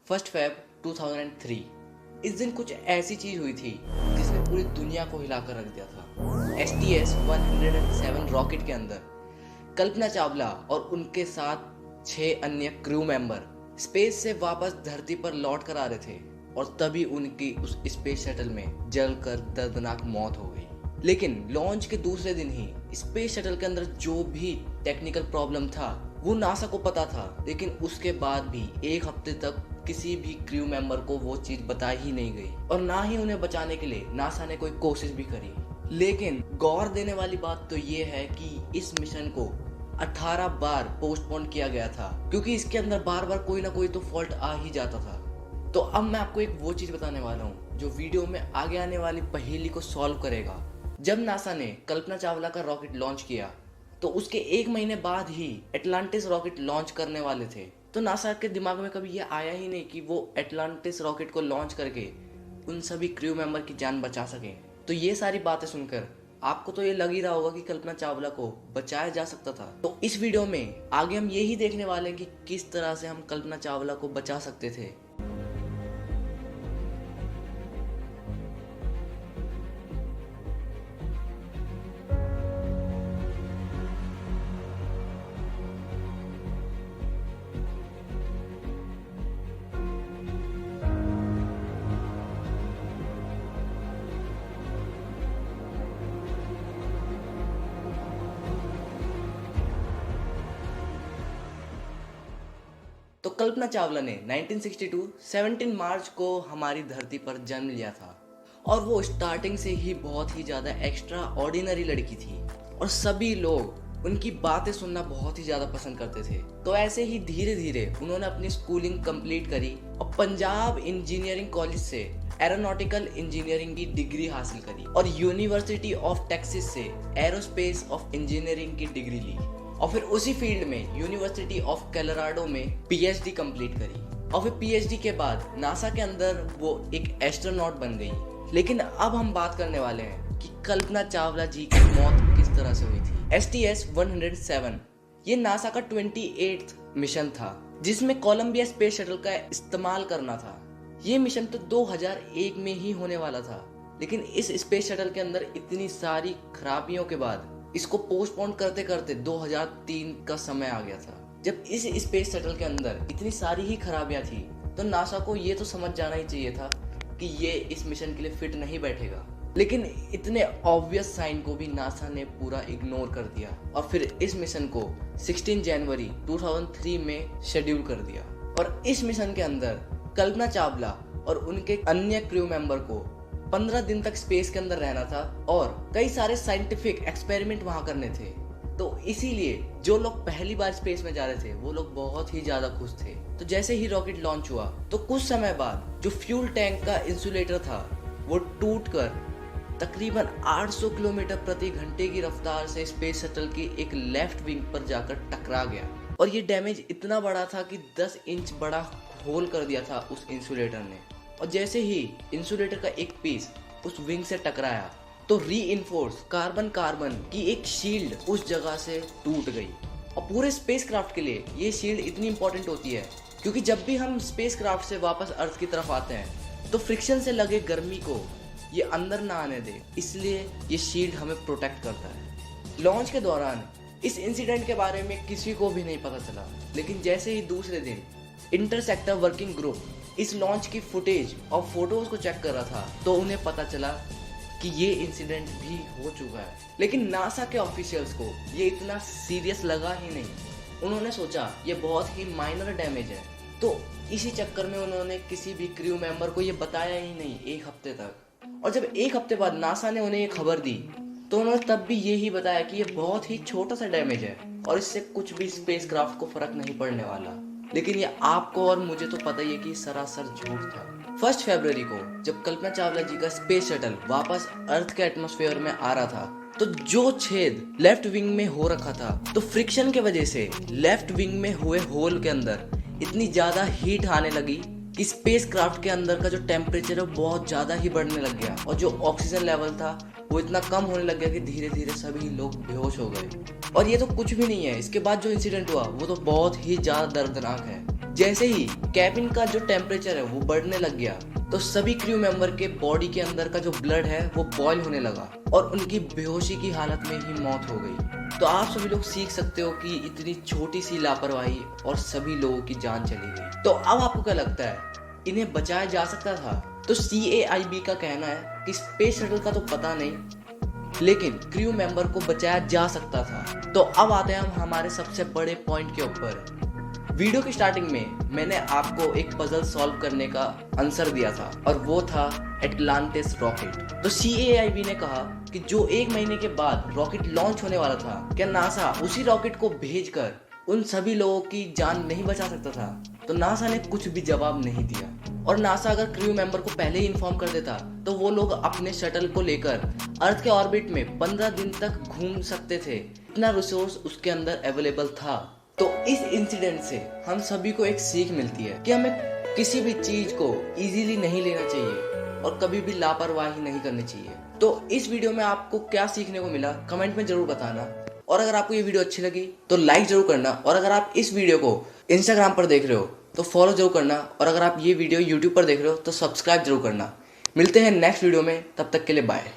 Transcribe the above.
1 February 2003। इस दिन कुछ ऐसी चीज हुई थी जिसने पूरी दुनिया को हिलाकर रख दिया था। STS-107 रॉकेट के अंदर कल्पना चावला और उनके साथ 6 अन्य क्रू मेंबर स्पेस से वापस धरती पर लौट कर आ रहे थे और तभी उनकी उस स्पेस शटल में जलकर दर्दनाक मौत हो गई। लेकिन लॉन्च के दूसरे दिन ही स्पेस शटल के अंदर जो भी टेक्निकल प्रॉब्लम था वो नासा को पता था, लेकिन उसके बाद भी 1 हफ्ते तक किसी भी क्रू मेंबर को वो चीज बताई ही नहीं गई और ना ही उन्हें बचाने के लिए नासा ने कोई कोशिश भी करी। लेकिन गौर देने वाली बात तो ये है कि इस मिशन को 18 बार पोस्टपोन किया गया था, क्योंकि इसके अंदर बार बार कोई ना कोई तो फॉल्ट आ ही जाता था। तो अब मैं आपको एक वो चीज बताने वाला हूँ जो वीडियो में आगे आने वाली पहेली को सॉल्व करेगा। जब नासा ने कल्पना चावला का रॉकेट लॉन्च किया तो उसके 1 महीने बाद ही एटलांटिस रॉकेट लॉन्च करने वाले थे। तो नासा के दिमाग में कभी ये आया ही नहीं कि वो एटलांटिस रॉकेट को लॉन्च करके उन सभी क्रू मेंबर की जान बचा सके। तो ये सारी बातें सुनकर आपको तो ये लग ही रहा होगा कि कल्पना चावला को बचाया जा सकता था। तो इस वीडियो में आगे हम यही देखने वाले हैं कि किस तरह से हम कल्पना चावला को बचा सकते थे। तो कल्पना चावला ने 1962 17 मार्च को हमारी धरती पर जन्म लिया था और वो स्टार्टिंग से ही बहुत ही ज़्यादा एक्स्ट्रा ऑर्डिनरी लड़की थी और सभी लोग उनकी बातें सुनना बहुत ही ज़्यादा पसंद करते थे। तो ऐसे ही धीरे धीरे उन्होंने अपनी स्कूलिंग कंप्लीट करी और पंजाब इंजीनियरिंग कॉलेज से एरोनॉटिकल इंजीनियरिंग की डिग्री हासिल करी और यूनिवर्सिटी ऑफ टेक्सास से एरोस्पेस ऑफ इंजीनियरिंग की डिग्री ली और फिर उसी फील्ड में यूनिवर्सिटी ऑफ कोलोराडो में पीएचडी कंप्लीट करी और फिर पीएचडी के बाद नासा के अंदर वो एक एस्ट्रोनॉट बन गई। लेकिन अब हम बात करने वाले हैं कि कल्पना चावला जी की मौत किस तरह से हुई थी। STS-107 ये नासा का 28th मिशन था जिसमें कोलंबिया स्पेस शटल का इस्तेमाल करना था। ये मिशन तो 2001 में ही होने वाला था, लेकिन इस स्पेस शटल के अंदर इतनी सारी खराबियों के बाद इसको पोस्टपोन करते करते 2003 का समय आ गया था। जब इस स्पेस शटल के अंदर इतनी सारी ही खराबियां थी तो नासा को ये तो समझ जाना ही चाहिए था कि ये इस मिशन के लिए फिट नहीं बैठेगा। लेकिन इतने ऑब्वियस साइन को भी नासा ने पूरा इग्नोर कर दिया और फिर इस मिशन को 16 जनवरी 2003 में शेड्यूल कर दिया। और इस मिशन के अंदर कल्पना चावला और उनके अन्य क्रू मेंबर को 15 दिन तक स्पेस के अंदर रहना था और कई सारे साइंटिफिक एक्सपेरिमेंट वहां करने थे। तो इसीलिए जो लोग पहली बार स्पेस में जा रहे थे वो लोग बहुत ही ज्यादा खुश थे। तो जैसे ही रॉकेट लॉन्च हुआ तो कुछ समय बाद जो फ्यूल टैंक का इंसुलेटर था वो टूटकर तकरीबन 800 किलोमीटर प्रति घंटे की रफ्तार से स्पेस शटल की एक लेफ्ट विंग पर जाकर टकरा गया और ये डैमेज इतना बड़ा था कि 10 इंच बड़ा होल कर दिया था उस इंसुलेटर ने। और जैसे ही इंसुलेटर का एक पीस उस विंग से टकराया तो रीइंफोर्स कार्बन की एक शील्ड उस जगह से टूट गई। और पूरे स्पेसक्राफ्ट के लिए ये शील्ड इतनी इंपॉर्टेंट होती है क्योंकि जब भी हम स्पेसक्राफ्ट से वापस अर्थ की तरफ आते हैं तो फ्रिक्शन से लगे गर्मी को ये अंदर ना आने दे, इसलिए ये शील्ड हमें प्रोटेक्ट करता है। लॉन्च के दौरान इस इंसिडेंट के बारे में किसी को भी नहीं पता चला, लेकिन जैसे ही दूसरे दिन इंटरसेक्टर वर्किंग ग्रुप इस लॉन्च की फुटेज और फोटोज को चेक कर रहा था तो उन्हें पता चला कि ये इंसिडेंट भी हो चुका है। लेकिन नासा के ऑफिशियल्स को ये इतना सीरियस लगा ही नहीं। उन्होंने सोचा ये बहुत ही माइनर डैमेज है, तो इसी चक्कर में उन्होंने किसी भी क्रू मेंबर को ये बताया ही नहीं 1 हफ्ते तक। और जब 1 हफ्ते बाद नासा ने उन्हें ये खबर दी तो उन्होंने तब भी यही बताया कि ये बहुत ही छोटा सा डैमेज है और इससे कुछ भी स्पेसक्राफ्ट को फर्क नहीं पड़ने वाला। लेकिन ये आपको और मुझे तो पता ही है कि सरासर झूठ था। 1 फरवरी को जब कल्पना चावला जी का स्पेस शटल वापस अर्थ के एटमॉस्फेयर में आ रहा था तो जो छेद लेफ्ट विंग में हो रखा था तो फ्रिक्शन के वजह से लेफ्ट विंग में हुए होल के अंदर इतनी ज्यादा हीट आने लगी कि स्पेसक्राफ्ट के अंदर का जो टेम्परेचर है बहुत ज्यादा ही बढ़ने लग गया और जो ऑक्सीजन लेवल था वो इतना कम होने लग गया कि धीरे धीरे सभी लोग बेहोश हो गए। और ये तो कुछ भी नहीं है, इसके बाद जो इंसिडेंट हुआ वो तो बहुत ही ज्यादा दर्दनाक है। जैसे ही कैबिन का जो टेम्परेचर है वो बढ़ने लग गया तो सभी क्रू मेंबर के बॉडी के अंदर का जो ब्लड है वो बॉयल होने लगा और उनकी बेहोशी की हालत में ही मौत हो गई। तो आप सभी लोग सीख सकते हो कि इतनी छोटी सी लापरवाही और सभी लोगों की जान चली गई। तो अब आपको क्या लगता है, इन्हें बचाया जा सकता था? तो CAIB का कहना है कि स्पेस शटल का तो पता नहीं, लेकिन क्रू मेंबर को बचाया जा सकता था। तो अब आते हैं हम हमारे सबसे बड़े पॉइंट के ऊपर। वीडियो की स्टार्टिंग में मैंने आपको एक पजल सॉल्व करने का आंसर दिया था और वो था एटलांटिस रॉकेट। तो CAIB ने कहा कि जो 1 महीने के बाद रॉकेट लॉन्च होने वाला था, क्या नासा उसी रॉकेट को भेजकर उन सभी लोगों की जान नहीं बचा सकता था? तो नासा ने कुछ भी जवाब नहीं दिया। और नासा अगर क्रू मेंबर को पहले ही इन्फॉर्म कर देता तो वो लोग अपने शटल को लेकर अर्थ के ऑर्बिट में 15 दिन तक घूम सकते थे। इतना रिसोर्स उसके अंदर अवेलेबल था। तो इस इंसिडेंट से हम सभी को एक सीख मिलती है कि हमें किसी भी चीज को इजीली नहीं लेना चाहिए और कभी भी लापरवाही नहीं करनी चाहिए। तो इस वीडियो में आपको क्या सीखने को मिला कमेंट में जरूर बताना। और अगर आपको ये वीडियो अच्छी लगी तो लाइक जरूर करना। और अगर आप इस वीडियो को इंस्टाग्राम पर देख रहे हो तो फॉलो जरूर करना। और अगर आप ये वीडियो यूट्यूब पर देख रहे हो तो सब्सक्राइब जरूर करना। मिलते हैं नेक्स्ट वीडियो में, तब तक के लिए बाय।